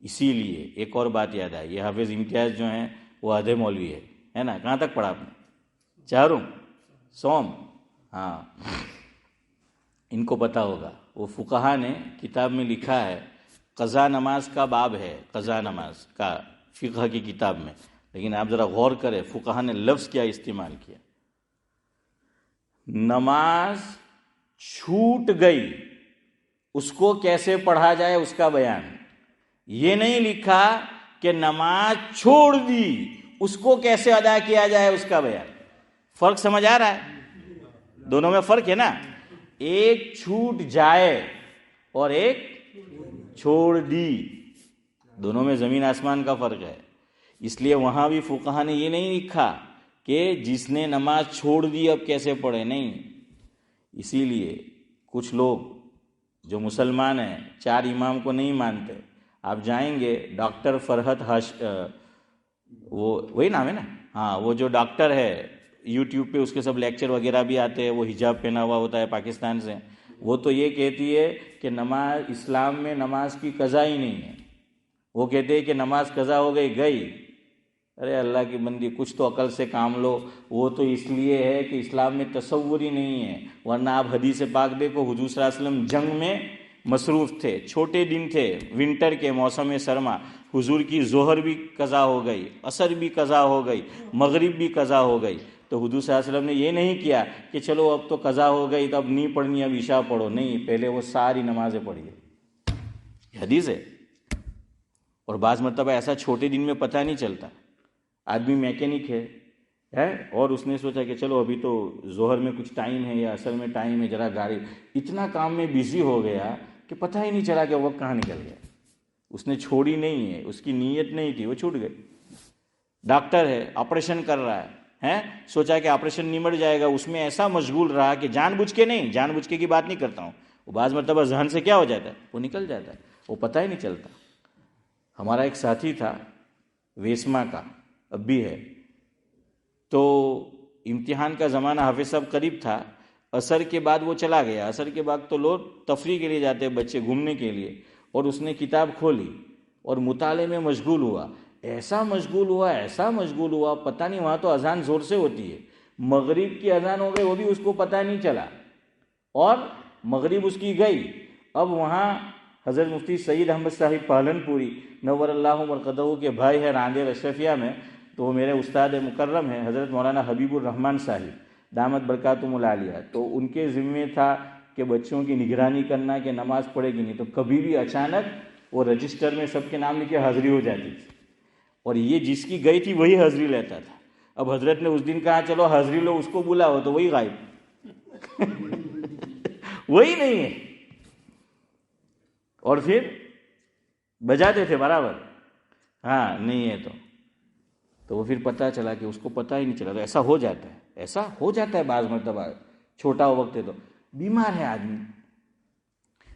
اسی لیے ایک اور بات یاد آئی، یہ حافظ امتیاز جو ہیں وہ آدھے مولوی ہے نا، کہاں تک پڑھا آپ نے؟ چاروں سوم، ہاں ان کو پتہ ہوگا، وہ فقہا نے کتاب میں لکھا ہے، قضا نماز کا باب ہے، قضا نماز کا فقہ کی کتاب میں، لیکن آپ ذرا غور کریں فقہا نے لفظ کیا استعمال کیا، نماز چھوٹ گئی اس کو کیسے پڑھا جائے اس کا بیان، یہ نہیں لکھا کہ نماز چھوڑ دی اس کو کیسے ادا کیا جائے اس کا بیان۔ فرق سمجھ آ رہا ہے؟ دونوں میں فرق ہے نا، ایک چھوٹ جائے اور ایک چھوڑ دی، دونوں میں زمین آسمان کا فرق ہے۔ اس لیے وہاں بھی فقہا نے یہ نہیں لکھا کہ جس نے نماز چھوڑ دی اب کیسے پڑھے، نہیں۔ اسی لیے کچھ لوگ جو مسلمان ہیں 4 امام کو نہیں مانتے، آپ جائیں گے ڈاکٹر فرحت وہی نام ہے نا، ہاں وہ جو ڈاکٹر ہے یوٹیوب پہ اس کے سب لیکچر وغیرہ بھی آتے ہیں، وہ حجاب پہنا ہوا ہوتا ہے پاکستان سے، وہ تو یہ کہتی ہے کہ نماز اسلام میں نماز کی قضا ہی نہیں ہے، وہ کہتے ہیں کہ نماز قضا ہو گئی۔ ارے اللہ کی بندی کچھ تو عقل سے کام لو، وہ تو اس لیے ہے کہ اسلام میں تصور ہی نہیں ہے، ورنہ آپ حدیث پاک دیکھو، حضور صلی اللہ علیہ وسلم جنگ میں مصروف تھے، چھوٹے دن تھے، ونٹر کے موسم سرما، حضور کی ظہر بھی قضا ہو گئی، عصر بھی قضا ہو گئی، مغرب بھی قضا ہو گئی، تو حضور صلی اللہ علیہ وسلم نے یہ نہیں کیا کہ چلو اب تو قضا ہو گئی تو اب نہیں پڑھنی، اب عشاء پڑھو، نہیں، پہلے وہ ساری نمازیں پڑھیے، یہ حدیث ہے۔ اور بعض مرتبہ ایسا چھوٹے دن میں پتہ نہیں چلتا، آدمی میکینک ہے اور اس نے سوچا کہ چلو ابھی تو ظہر میں کچھ ٹائم ہے یا عصر میں ٹائم ہے، ذرا گاڑی، اتنا کام میں بزی ہو گیا کہ پتہ ہی نہیں چلا کہ وقت کہاں نکل گیا، اس نے چھوڑی نہیں ہے، اس کی نیت نہیں تھی، وہ چھوٹ گئی۔ ڈاکٹر ہے آپریشن کر رہا ہے، سوچا کہ آپریشن نمٹ جائے گا، اس میں ایسا مشغول رہا کہ جان بوجھ کے نہیں، جان بوجھ کے کی بات نہیں کرتا ہوں، وہ بعض مرتبہ ذہن سے کیا ہو جاتا ہے، وہ نکل جاتا ہے، وہ پتہ ہی نہیں چلتا۔ ہمارا ایک ساتھی تھا ویسما کا، اب بھی ہے، تو امتحان کا زمانہ حافظ صاحب قریب تھا، عصر کے بعد وہ چلا گیا، عصر کے بعد تو لوگ تفریح کے لیے جاتے ہیں بچے گھومنے کے لیے، اور اس نے کتاب کھولی اور مطالعے میں مشغول ہوا، ایسا مشغول ہوا پتہ نہیں، وہاں تو اذان زور سے ہوتی ہے، مغرب کی اذان ہو گئی وہ بھی اس کو پتہ نہیں چلا، اور مغرب اس کی گئی۔ اب وہاں حضرت مفتی سید احمد صاحب پالن پوری نور اللہ مرقدہ کے بھائی ہے راندیر اشرفیہ میں، تو وہ میرے استاد مکرم ہیں حضرت مولانا حبیب الرحمن صاحب دامت برکاتہم العالیہ، تو ان کے ذمے تھا کہ بچوں کی نگرانی کرنا کہ نماز پڑھے گی نہیں، تو کبھی بھی اچانک وہ رجسٹر میں سب کے نام لکھے حاضری ہو جاتی تھی، اور یہ جس کی گئی تھی وہی حاضری لیتا تھا۔ اب حضرت نے اس دن کہا چلو حاضری لو، اس کو بلاؤ، تو وہی غائب وہی نہیں ہے، اور پھر بجاتے تھے برابر. ہاں نہیں ہے تو وہ پھر پتہ چلا کہ اس کو پتہ ہی نہیں چلا. تو ایسا ہو جاتا ہے بعض مرتبہ. چھوٹا وقت ہے تو بیمار ہے آدمی,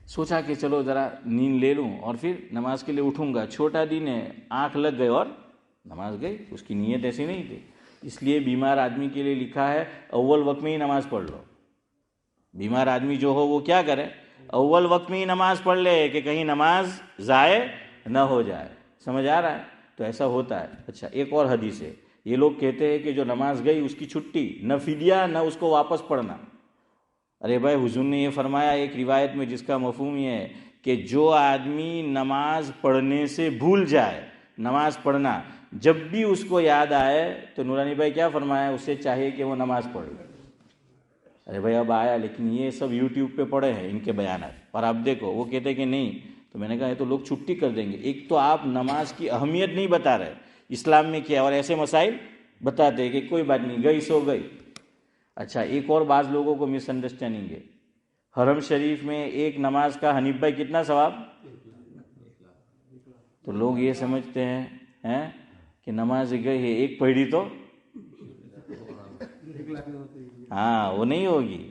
سوچا کہ چلو ذرا نیند لے لوں اور پھر نماز کے لیے اٹھوں گا. چھوٹا دن ہے, آنکھ لگ گئے اور نماز گئی. اس کی نیت ایسی نہیں تھی. اس لیے بیمار آدمی کے لیے لکھا ہے اول وقت میں ہی نماز پڑھ لو. بیمار آدمی جو ہو وہ کیا کرے, اول وقت میں ہی نماز پڑھ لے کہ کہیں نماز ضائع نہ ہو جائے. سمجھ آ رہا ہے؟ تو ایسا ہوتا ہے. اچھا ایک اور حدیث ہے, یہ لوگ کہتے ہیں کہ جو نماز گئی اس کی چھٹی, نہ فدیہ نہ اس کو واپس پڑھنا. ارے بھائی حضور نے یہ فرمایا ایک روایت میں جس کا مفہوم یہ ہے کہ جو آدمی نماز پڑھنے سے بھول جائے, نماز پڑھنا جب بھی اس کو یاد آئے, تو نورانی بھائی کیا فرمایا, اسے چاہیے کہ وہ نماز پڑھ لے. ارے بھائی اب آیا, لیکن یہ سب یوٹیوب پہ پڑے ہیں ان کے بیانات, اور آپ دیکھو وہ کہتے کہ نہیں. تو میں نے کہا یہ تو لوگ چھٹی کر دیں گے. ایک تو آپ نماز کی اہمیت نہیں بتا رہے اسلام میں کیا, اور ایسے مسائل بتاتے کہ کوئی بات نہیں, گئی سو گئی. اچھا ایک اور بعض لوگوں کو مس انڈرسٹینڈنگ ہے, حرم شریف میں ایک نماز کا حنیف بھائی کتنا ثواب. تو لوگ یہ سمجھتے ہیں کہ نماز گئی ہے ایک پڑھی تو ہاں وہ نہیں ہوگی.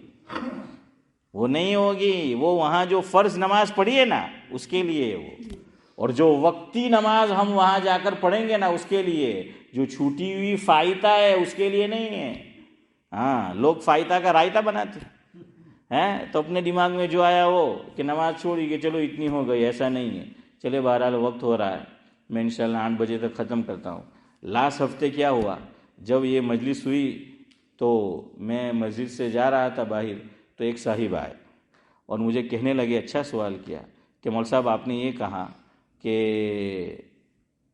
وہ وہاں جو فرض نماز پڑھی ہے نا اس کے لیے وہ, اور جو وقتی نماز ہم وہاں جا کر پڑھیں گے نا اس کے لیے. جو چھوٹی ہوئی فائتہ ہے اس کے لیے نہیں ہے. ہاں لوگ فائتہ کا رائتہ بناتے ہیں تو اپنے دماغ میں جو آیا وہ کہ نماز چھوڑی کہ چلو اتنی ہو گئی. ایسا نہیں ہے. چلے بہرحال وقت ہو رہا ہے, میں انشاءاللہ 8 بجے تک ختم کرتا ہوں. لاسٹ ہفتے کیا ہوا, جب یہ مجلس ہوئی تو میں مسجد سے جا رہا تھا باہر, تو ایک صاحب آئے اور مجھے کہنے لگے, اچھا سوال کیا کہ مول صاحب آپ نے یہ کہا کہ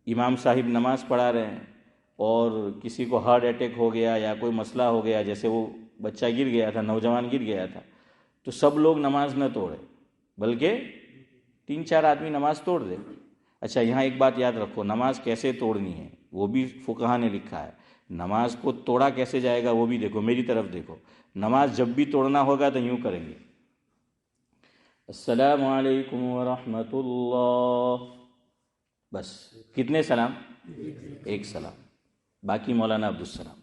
امام صاحب نماز پڑھا رہے ہیں اور کسی کو ہارٹ اٹیک ہو گیا یا کوئی مسئلہ ہو گیا, جیسے وہ بچہ گر گیا تھا, نوجوان گر گیا تھا, تو سب لوگ نماز نہ توڑے بلکہ 3-4 آدمی نماز توڑ دے. اچھا یہاں ایک بات یاد رکھو, نماز کیسے توڑنی ہے وہ بھی فقہا نے لکھا ہے. نماز کو توڑا کیسے جائے گا وہ بھی دیکھو, میری طرف دیکھو. نماز جب بھی توڑنا ہوگا تو یوں کریں گے, السلام علیکم ورحمۃ اللہ, بس. کتنے سلام؟ ایک سلام, باقی مولانا عبدالسلام.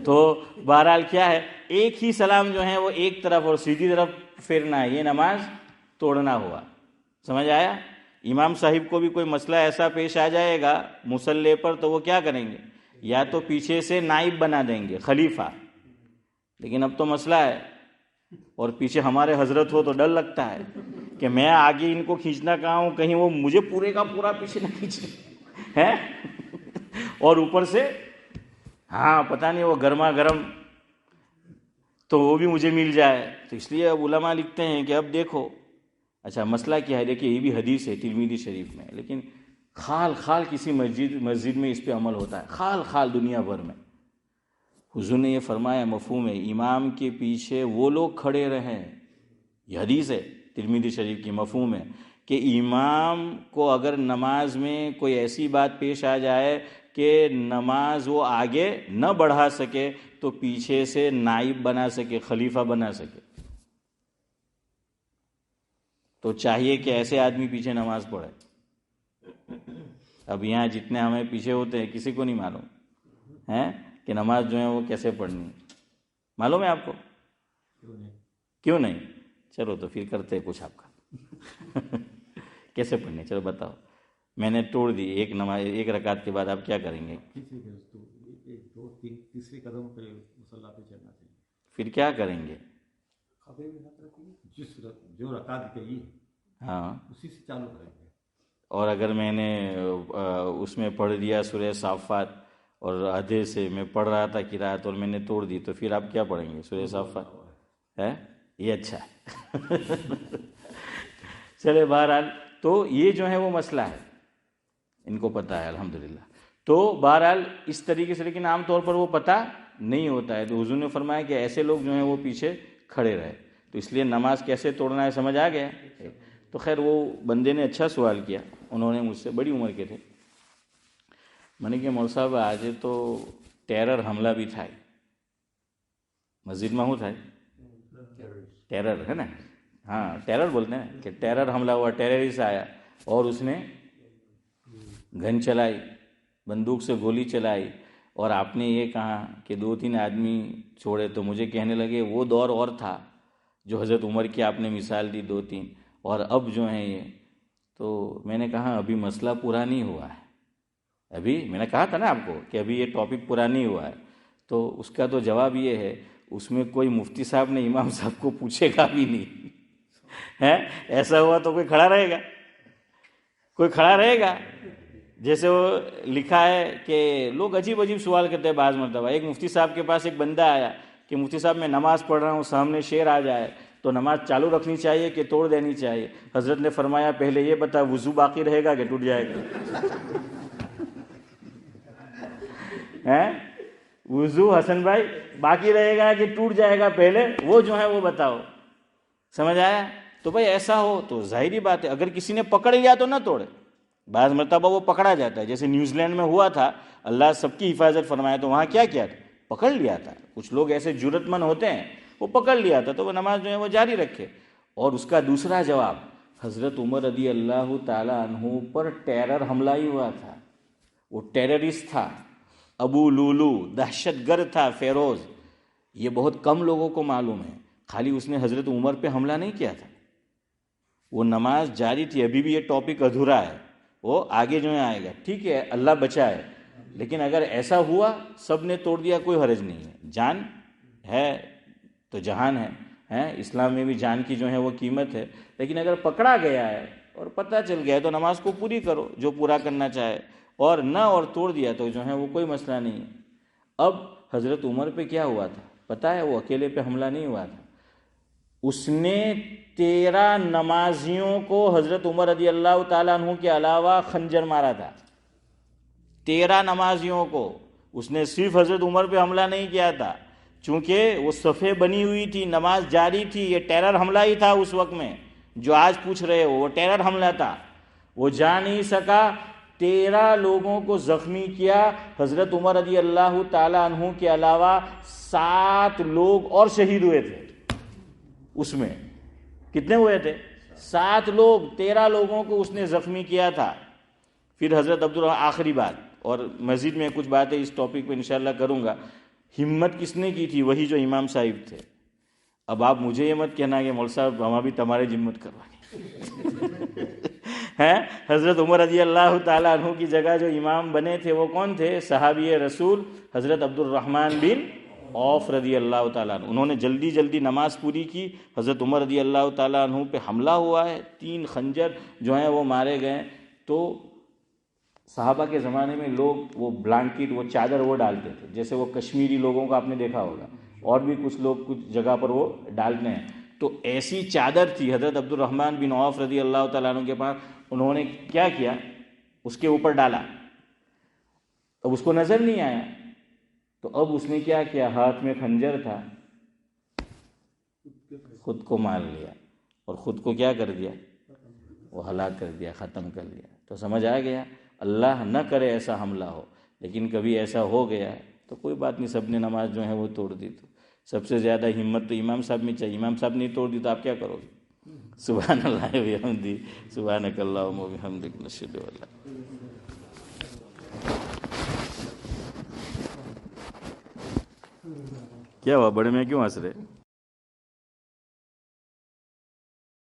تو بہرحال کیا ہے, ایک ہی سلام جو ہے وہ ایک طرف اور سیدھی طرف پھیرنا ہے, یہ نماز توڑنا ہوا. سمجھ آیا؟ امام صاحب کو بھی کوئی مسئلہ ایسا پیش آ جائے گا مصلی پر, تو وہ کیا کریں گے, یا تو پیچھے سے نائب بنا دیں گے خلیفہ. لیکن اب تو مسئلہ ہے اور پیچھے ہمارے حضرت ہو تو ڈر لگتا ہے کہ میں آگے ان کو کھینچنا کہاں ہوں, کہیں وہ مجھے پورے کا پورا پیچھے نہ کھینچے ہیں. اور اوپر سے ہاں پتہ نہیں وہ گرما گرم تو وہ بھی مجھے مل جائے. تو اس لیے اب علماء لکھتے ہیں کہ اب دیکھو, اچھا مسئلہ کیا ہے, دیکھیے یہ بھی حدیث ہے ترمذی شریف میں, لیکن خال کسی مسجد میں اس پہ عمل ہوتا ہے, خال دنیا بھر میں. حضور نے یہ فرمایا, مفہوم ہے, امام کے پیچھے وہ لوگ کھڑے رہیں. یہ حدیث ہے ترمذی شریف کی, مفہوم ہے کہ امام کو اگر نماز میں کوئی ایسی بات پیش آ جائے کہ نماز وہ آگے نہ بڑھا سکے تو پیچھے سے نائب بنا سکے, خلیفہ بنا سکے. تو چاہیے کہ ایسے آدمی پیچھے نماز پڑھے. اب یہاں جتنے ہمیں پیچھے ہوتے ہیں کسی کو نہیں معلوم ہے کہ نماز جو ہے وہ کیسے پڑھنی ہے. معلوم ہے آپ کو؟ کیوں نہیں؟ چلو تو پھر کرتے کچھ آپ کا. کیسے پڑھنی ہے چلو بتاؤ. میں نے توڑ دی ایک نماز, ایک رکعت کے بعد آپ کیا کریں گے؟ تیسرے قدم پہ مصلی پہ چڑھنا چاہیے. پھر کیا کریں گے؟ جو رکعت کہی ہاں اسی سے چالو کریں گے. اور اگر میں نے اس میں پڑھ دیا سورہ صافات اور آدھے سے میں پڑھ رہا تھا قرات اور میں نے توڑ دی, تو پھر آپ کیا پڑھیں گے؟ سورہ صافات ہے. یہ اچھا ہے. چلے بہرحال تو یہ جو ہے وہ مسئلہ ہے, ان کو پتہ ہے الحمدللہ. تو بہرحال اس طریقے سے, لیکن عام طور پر وہ پتہ نہیں ہوتا ہے. تو حضور نے فرمایا کہ ایسے لوگ جو ہیں وہ پیچھے کھڑے رہے. تو اس لیے نماز کیسے توڑنا ہے سمجھ آ گیا. تو خیر وہ بندے نے اچھا سوال کیا, انہوں نے مجھ سے, بڑی عمر کے تھے. میں نے کہا مول صاحب آج تو ٹیرر حملہ بھی تھا, مسجد میں ہوں تھا, ٹیرر ہے نا, ہاں ٹیرر بولتے ہیں کہ ٹیرر حملہ ہوا, ٹیررسٹ آیا. اور اس نے گن چلائی، بندوق سے گولی چلائی، اور آپ نے یہ کہا کہ 2-3 آدمی چھوڑے، تو مجھے کہنے لگے وہ دور اور تھا جو حضرت عمر کی آپ نے مثال دی 2-3، اور اب جو ہیں یہ، تو میں نے کہا ابھی مسئلہ پورا نہیں ہوا ہے، ابھی میں نے کہا تھا نا آپ کو کہ ابھی یہ ٹاپک پورا نہیں ہوا ہے، تو اس کا تو جواب یہ ہے اس میں کوئی مفتی صاحب نے امام صاحب کو پوچھے گا بھی نہیں ہے، ایسا ہوا تو کوئی کھڑا رہے گا، کوئی کھڑا رہے گا؟ جیسے وہ لکھا ہے کہ لوگ عجیب عجیب سوال کرتے ہیں بعض مرتبہ. ایک مفتی صاحب کے پاس ایک بندہ آیا کہ مفتی صاحب میں نماز پڑھ رہا ہوں، سامنے شعر آ جائے تو نماز چالو رکھنی چاہیے کہ توڑ دینی چاہیے؟ حضرت نے فرمایا پہلے یہ بتا وضو باقی رہے گا کہ ٹوٹ جائے گا؟ وضو حسن بھائی باقی رہے گا کہ ٹوٹ جائے گا؟ پہلے وہ جو ہے وہ بتاؤ. سمجھ آیا؟ تو بھائی ایسا ہو تو ظاہری بات ہے اگر کسی نے پکڑ لیا تو نہ توڑے. بعض مرتبہ وہ پکڑا جاتا ہے، جیسے نیوزی لینڈ میں ہوا تھا، اللہ سب کی حفاظت فرمائے، تو وہاں کیا کیا تھا؟ پکڑ لیا تھا. کچھ لوگ ایسے جرأت مند ہوتے ہیں، وہ پکڑ لیا تھا تو وہ نماز جو ہے وہ جاری رکھے. اور اس کا دوسرا جواب، حضرت عمر رضی اللہ تعالی عنہ پر ٹیرر حملہ ہی ہوا تھا. وہ ٹیررسٹ تھا، ابو لولو دہشت گرد تھا فیروز. یہ بہت کم لوگوں کو معلوم ہے. خالی اس نے حضرت عمر پہ حملہ نہیں کیا تھا، وہ نماز جاری تھی. ابھی بھی یہ ٹاپک ادھورا ہے، وہ آگے جو ہے آئے گا. ٹھیک ہے، اللہ بچائے. لیکن اگر ایسا ہوا سب نے توڑ دیا کوئی حرج نہیں ہے. جان ہے تو جہان ہے، اسلام میں بھی جان کی جو ہے وہ قیمت ہے. لیکن اگر پکڑا گیا ہے اور پتہ چل گیا ہے تو نماز کو پوری کرو جو پورا کرنا چاہے، اور نہ اور توڑ دیا تو جو ہے وہ کوئی مسئلہ نہیں ہے. اب حضرت عمر پہ کیا ہوا تھا پتہ ہے؟ وہ اکیلے پہ حملہ نہیں ہوا تھا، اس نے 13 نمازیوں کو حضرت عمر رضی اللہ تعالیٰ عنہ کے علاوہ خنجر مارا تھا. 13 نمازیوں کو. اس نے صرف حضرت عمر پہ حملہ نہیں کیا تھا، چونکہ وہ صفیں بنی ہوئی تھی، نماز جاری تھی. یہ ٹیرر حملہ ہی تھا اس وقت میں جو آج پوچھ رہے ہو، وہ ٹیرر حملہ تھا. وہ جا نہیں سکا، 13 لوگوں کو زخمی کیا. حضرت عمر رضی اللہ تعالیٰ عنہ کے علاوہ 7 لوگ اور شہید ہوئے تھے. اس میں کتنے ہوئے تھے؟ 7 لوگ. 13 لوگوں کو اس نے زخمی کیا تھا. پھر حضرت عبدالرحمن، آخری بات، اور مزید میں کچھ باتیں اس ٹاپک پہ انشاءاللہ کروں گا. ہمت کس نے کی تھی؟ وہی جو امام صاحب تھے. اب آپ مجھے یہ مت کہنا کہ مول صاحب ہم ابھی تمہارے ہمت کروائیں ہیں. حضرت عمر رضی اللہ تعالیٰ عنہ کی جگہ جو امام بنے تھے وہ کون تھے؟ صحابی رسول حضرت عبدالرحمن بن عوف رضی اللہ تعالیٰ عنہ. انہوں نے جلدی جلدی نماز پوری کی. حضرت عمر رضی اللہ تعالیٰ عنہ پہ حملہ ہوا ہے، 3 خنجر جو ہیں وہ مارے گئے. تو صحابہ کے زمانے میں لوگ وہ بلانکٹ، وہ چادر وہ ڈالتے تھے، جیسے وہ کشمیری لوگوں کا آپ نے دیکھا ہوگا، اور بھی کچھ لوگ کچھ جگہ پر وہ ڈالتے ہیں. تو ایسی چادر تھی حضرت عبدالرحمن بن عوف رضی اللہ تعالیٰ عنہ کے پاس. انہوں نے کیا کیا؟ اس کے اوپر ڈالا. اب اس کو نظر نہیں آیا تو اب اس نے کیا کیا؟ ہاتھ میں خنجر تھا، خود کو مار لیا اور خود کو کیا کر دیا؟ وہ ہلاک کر دیا، ختم کر دیا. تو سمجھ آ گیا؟ اللہ نہ کرے ایسا حملہ ہو، لیکن کبھی ایسا ہو گیا تو کوئی بات نہیں، سب نے نماز جو ہے وہ توڑ دی. تو سب سے زیادہ ہمت تو امام صاحب میں چاہیے. امام صاحب نے توڑ دی تو آپ کیا کرو گے؟ سبحان اللہ و بحمدہ، سبحانک اللہم و بحمدک، نشہد ان لا الہ الا انت. کیا ہوا؟ بڑے میں کیوں ہنس رہے؟